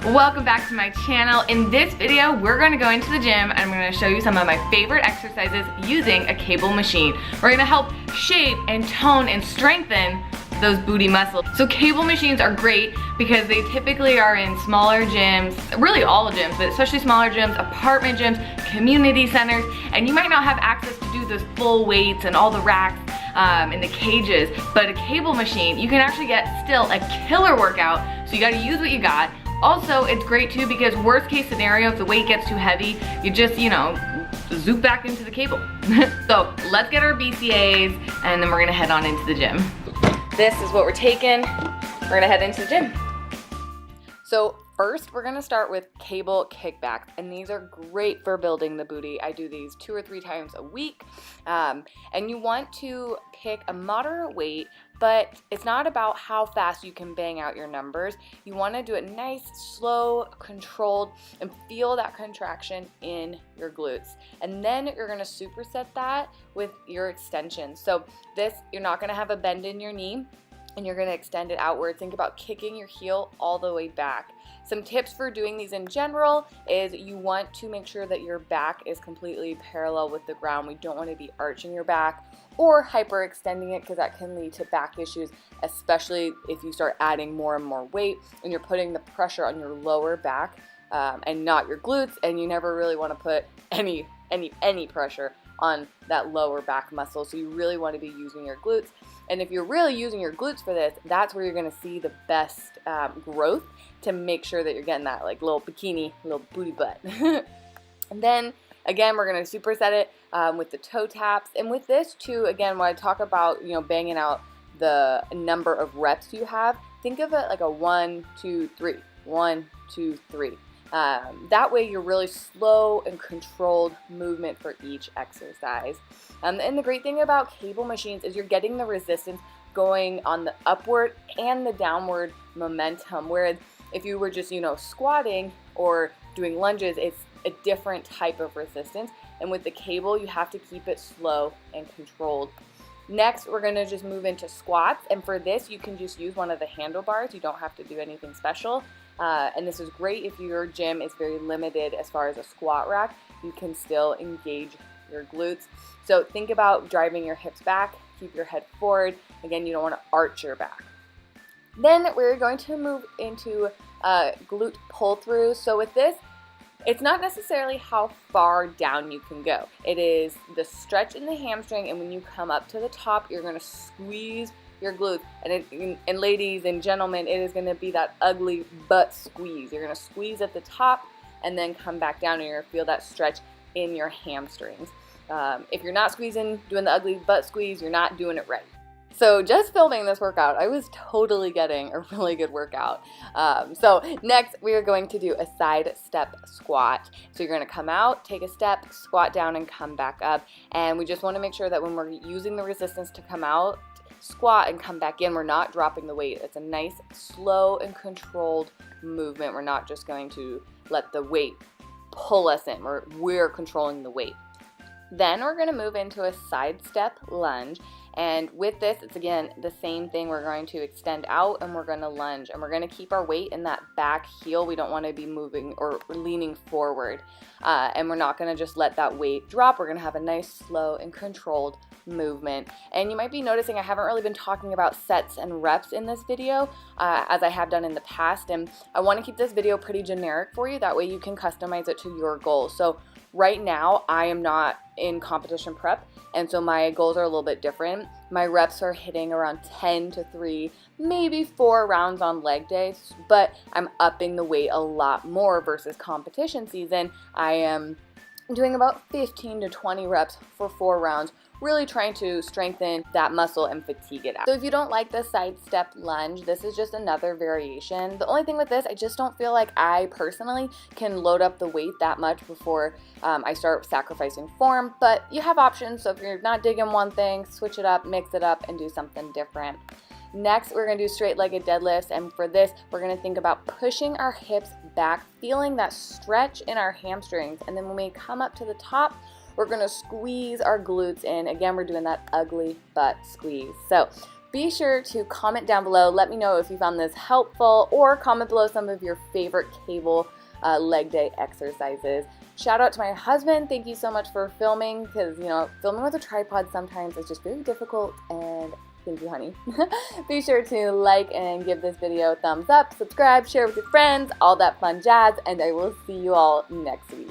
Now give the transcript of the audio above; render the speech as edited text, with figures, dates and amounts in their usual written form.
Welcome back to my channel. In this video, we're going to go into the gym and I'm going to show you some of my favorite exercises using a cable machine. We're going to help shape and tone and strengthen those booty muscles. So cable machines are great because they typically are in smaller gyms, really all gyms, but especially smaller gyms, apartment gyms, community centers, and you might not have access to do those full weights and all the racks and the cages, but a cable machine, you can actually get still a killer workout, so you gotta use what you got. Also, it's great too because worst case scenario, if the weight gets too heavy, you just, zoop back into the cable. So let's get our BCAs and then we're gonna head on into the gym. This is what we're taking. We're gonna head into the gym. So first, we're gonna start with cable kickbacks, and these are great for building the booty. I do these 2 or 3 times a week, and you want to pick a moderate weight, but it's not about how fast you can bang out your numbers. You wanna do it nice, slow, controlled, and feel that contraction in your glutes. And then you're gonna superset that with your extensions. So this, you're not gonna have a bend in your knee, and you're gonna extend it outward. Think about kicking your heel all the way back. Some tips for doing these in general is you want to make sure that your back is completely parallel with the ground. We don't want to be arching your back or hyperextending it because that can lead to back issues, especially if you start adding more and more weight and you're putting the pressure on your lower back and not your glutes, and you never really want to put any pressure on that lower back muscle. So you really want to be using your glutes. And if you're really using your glutes for this, that's where you're going to see the best growth to make sure that you're getting that like little bikini, little booty butt. And then again, we're going to superset it with the toe taps. And with this too, again, when I talk about, banging out the number of reps you have, think of it like a 1, 2, 3, 1, 2, 3. That way you're really slow and controlled movement for each exercise. And the great thing about cable machines is you're getting the resistance going on the upward and the downward momentum, whereas if you were just, squatting or doing lunges, it's a different type of resistance. And with the cable, you have to keep it slow and controlled. Next, we're gonna just move into squats. And for this, you can just use one of the handlebars. You don't have to do anything special. And this is great if your gym is very limited as far as a squat rack. You can still engage your glutes. So think about driving your hips back, keep your head forward. Again, you don't want to arch your back. Then we're going to move into glute pull through. So with this, it's not necessarily how far down you can go. It is the stretch in the hamstring, and when you come up to the top, you're going to squeeze your glutes. And ladies and gentlemen, it is going to be that ugly butt squeeze. You're going to squeeze at the top and then come back down, and you're going to feel that stretch in your hamstrings. If you're not squeezing, doing the ugly butt squeeze, you're not doing it right. So just filming this workout, I was totally getting a really good workout. So next, we are going to do a side step squat. So you're going to come out, take a step, squat down, and come back up. And we just want to make sure that when we're using the resistance to come out, squat and come back in, we're not dropping the weight. It's a nice, slow, and controlled movement. We're not just going to let the weight pull us in. We're controlling the weight. Then we're going to move into a sidestep lunge. And with this, it's again the same thing. We're going to extend out and we're going to lunge. And we're going to keep our weight in that back heel. We don't want to be moving or leaning forward. And we're not going to just let that weight drop. We're going to have a nice, slow, and controlled movement. And you might be noticing I haven't really been talking about sets and reps in this video as I have done in the past. And I want to keep this video pretty generic for you. That way you can customize it to your goals. So right now, I am not in competition prep, and so my goals are a little bit different. My reps are hitting around 10 to 3, maybe 4 rounds on leg days, but I'm upping the weight a lot more versus competition season. I am doing about 15 to 20 reps for 4 rounds, really trying to strengthen that muscle and fatigue it out. So if you don't like the sidestep lunge, this is just another variation. The only thing with this, I just don't feel like I personally can load up the weight that much before I start sacrificing form, but you have options. So if you're not digging one thing, switch it up, mix it up, and do something different. Next, we're gonna do straight-legged deadlifts, and for this, we're gonna think about pushing our hips back, feeling that stretch in our hamstrings, and then when we come up to the top, we're gonna squeeze our glutes in. Again, we're doing that ugly butt squeeze. So Be sure to comment down below. Let me know if you found this helpful, or comment below some of your favorite cable leg day exercises. Shout out to my husband. Thank you so much for filming, because, you know, filming with a tripod sometimes is just very difficult, and thank you, honey. Be sure to like and give this video a thumbs up, subscribe, share with your friends, all that fun jazz, and I will see you all next week.